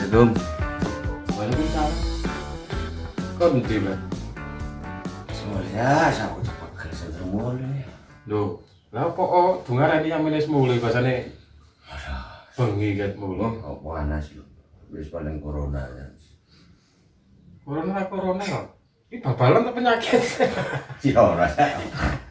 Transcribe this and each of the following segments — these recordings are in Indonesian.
Assalamualaikum. Waalaikumsalam. Kok nanti Mbak? Semuanya aku cepat kerja termulai. Loh, lah apa dungaran iki amene mulai basane bengi ket mulai. Oh, panas lho. Wis paling corona ya. Corona kok. Iki babalan ta penyakit. Ya ora.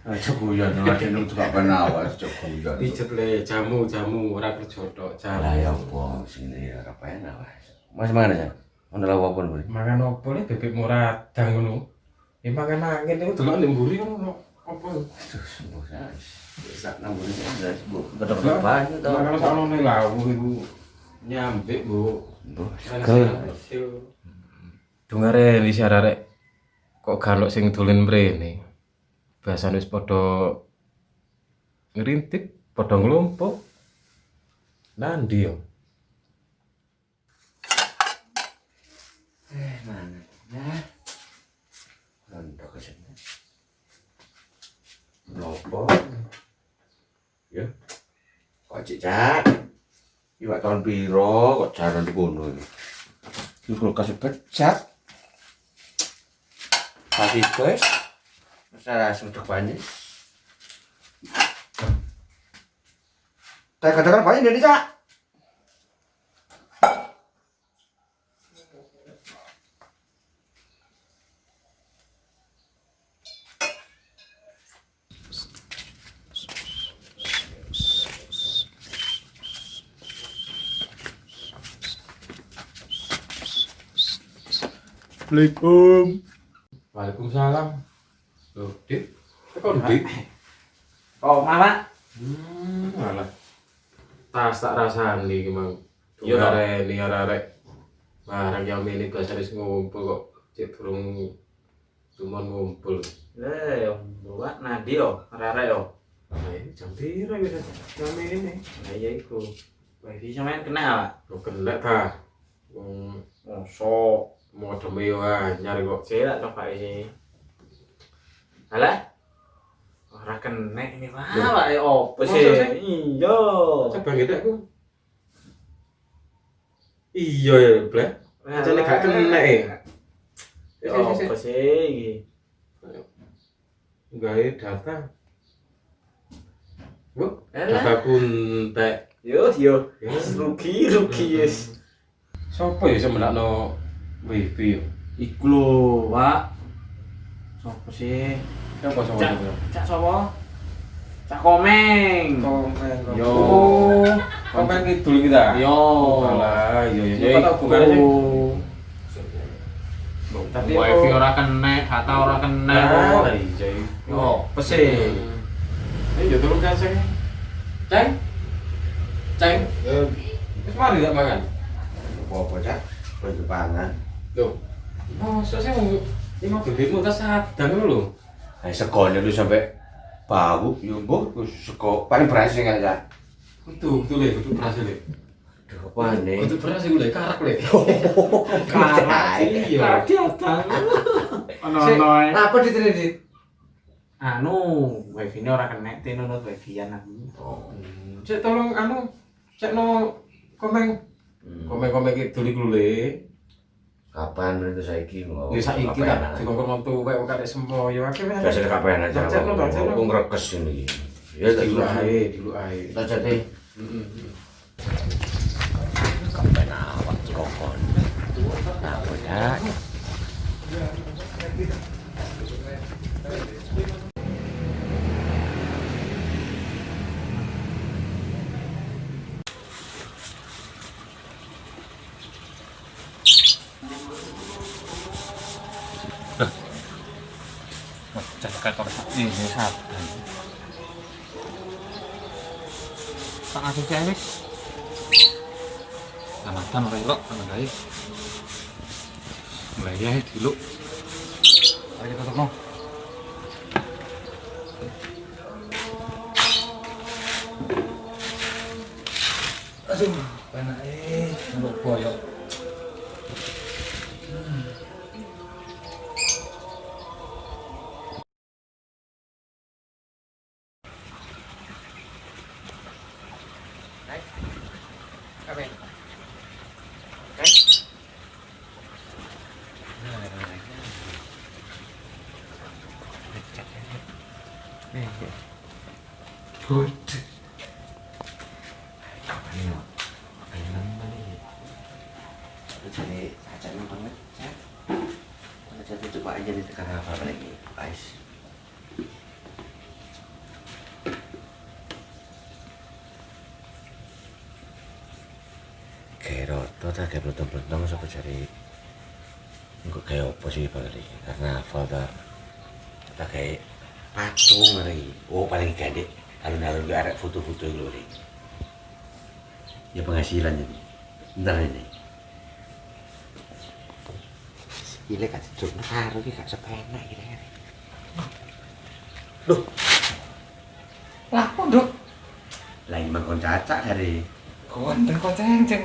Aja guyon lagi nang tukang penawas aja guyon. Pijet le jamu ora kerja tok Lah ya jamu. wong sini ora penawas. Mas mana ya? Ono lawa apa lho? Mangan opo le bebek muradang ngono. Ya mangan angin niku delok ning mburi ngono opo. Aduh, sembuh guys. Sak nang mburi guys, Bu. Gedok banyak to. Mangan sak ono lawu iku nyambik, Bu. Dungare wis arek kok galuk sing dolen mrene. Biasane wis padha ngrintip, padha nglumpuk. Nandi yo. Mana? Nah. Nonton ke sini. Lopo. Ya. Kok cicak. Iwak tahun piro kok jalan di kono iki. Iki kulkas pecah. Kasih guys. Masalah sudah banyak. Katakan banyak dari Cak. Assalamualaikum. Waalaikumsalam. Loh, Dik. Kok Dik? Oh, Mama. Alah. Tas tak rasani iki mang. Iya, toh. Arek arek. Barang yang ini biasa wis ngumpul kok cek durung cuman ngumpul. Yo, buat Nadi yo, arek yo. Nah, ini jam piro wis jam ini. Nah, iya iku. Wifi sampean kena, Pak. Kok kena ta? Wong Mosok. modem yo anyar kok. Saya tak coba ini. Alah. Ora kena ini, Pak. Pak, opo Masa sih? sih? Iya. Coba ngedekku. Iya ya, Blek. Jane gak kena Ya opo sih iki? Gawe data. Bu, Alah. data kuntek. Yo, Ya. rugi yes. Sopo ya sing menakno wifi yo? Iku lho, Pak. Sopo sih? Sopo sopo Cak, sopo? Cak sopo? Cak Komeng. Komen. Yo. Oh, komen kidul kita. Yo. Alah, iya iya. Ya Kok tak bungane sih? Tapi Wifi ora kena, data ora kena. Nah, iya iya. Yo, pese. Ini yo tolong kasih. Ceng. Ceng. Wis mari tak mangan. Apa Cak? Baju pangan. Loh. Masa sih mau bebekmu tas sadang ngono lho. Hai segone lu sampai bau, yo mbok sego paling berhasil enggak Cak? Kudu berhasil le. Aduh, apa nih? Kudu berhasil le karak le. Karak. Iya. Tadi ada. Ono. Apa ditene Anu, wifi ini ora kena, tinunut wifi-an aku. Oh. Cek tolong anu cekno komen. Komen kidul iku le. Kapan itu saiki mau? Ya saiki tak dikongkon wong tuwek kok karek sempoyo akeh wae. Biasa kapan aja. Cekno tak cekno. Aku ngrekes ini. Ya tak Dulu dulu. dulu ae. Tak jate. Kapan awak kokon. Apa ya? Jangan kau ini sabar. Tak ada sih wis. Amatan ora elok ana gawe. Mulai ya dulu. Ayo kita tokno. Aduh, penak nggak boyok. Kapan? Waduh. Ayo. Ayo nang iki. Jadi acane banget, Cak. Jadi coba aja di tekan apa lagi, guys. Kayak roto tak kayak belum sampai cari enggak kayak apa sih paling karena hafal tak kayak patung lagi. Oh paling gede alun-alun gak ada foto-foto dulu nih. Ya penghasilan jadi bentar ini. Gila kan cuk naruh ki gak sepenak gitu kan. Duh. Lah, Nduk. Lain mangkon cacak hari. Konten ceng.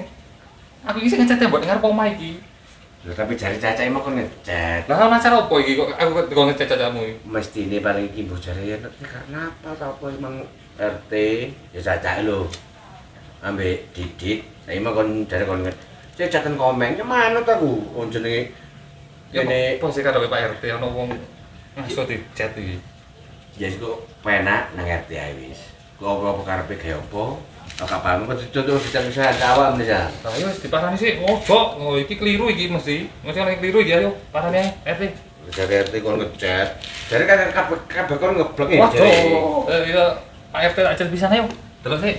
Aku iki sing ngecat tembok ngarep omah iki. Loh, tapi cari cacak emang kon ngecat. Lah ana acara opo iki kok aku kok ngecat cacamu iki? Mesti ini paling iki mbok jare ya karena apa ta apa emang RT ya cacak lho. Ambek Didit, nah emang kon jare kon ngecat catan komen manut aku. Oh jenenge Ya ini apa sih karo Pak RT ana wong ngaso dicat iki. ya iku penak nang RT ae wis. Kok apa karepe gawe apa? Kok kapan kok cocok dicak-cak awam nih ya. Lah yo wis diparani sih. Ojo, oh iki keliru iki mesti. Mesti ana keliru iki ayo parani ae RT. Jare RT kon ngecat. Jare kan kabeh kon ngeblok ya Waduh, jare. iya Pak RT tak cat pisan ayo. Delok sih.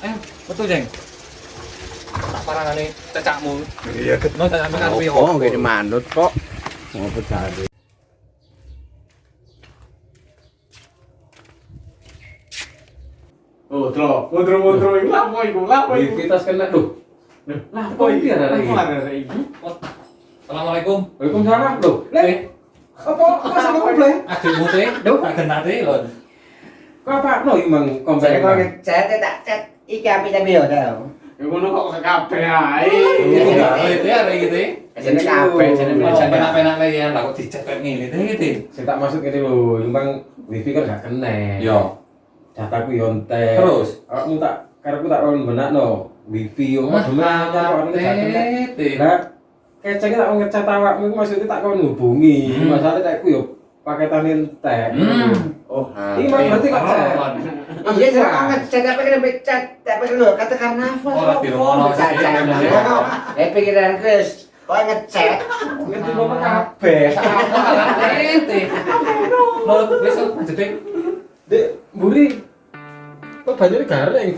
Ayo, betul, Jeng. Tak parangane cacakmu. Iya No cacakmu kan piye? Oh, ngene manut kok. Ngopo jare. Oh, mudro iku lapo iku? Kita kena lho. Lapo iki arek iki? Assalamualaikum. Waalaikumsalam lho. Apa sama komplain? Adikmu teh, lho, tak genate lho. Kok apa no imang Saya komplain? kalau ngecat tak cat iki api tapi ya dah. Ya ngono kok kabeh ae. Itu ya kayak gitu. Jadi kabeh jadi Penak-penak ya, lah kok dicat kayak ngene teh gitu. Sing tak maksud kene lho, imang wifi kan gak kena. Yo. Dataku yo entek. Terus? Aku tak karepku tak kon benakno. Wifi yo padha menyang kok gak kena. Teh. Lah kecenge tak ngecat awakmu iku maksudnya tak kon hubungi. Masalah takku yo paketan entek. Oh, Iki mah berarti kok Iya saya ngecat tapi kena becat tapi lho kata karnaval. Ora dirungono sih. Pikiran Chris kok ngecat. ngerti apa kabeh. Teh. Lho, besok lanjut, Dek. Dek, mburi. Kok banyune garing?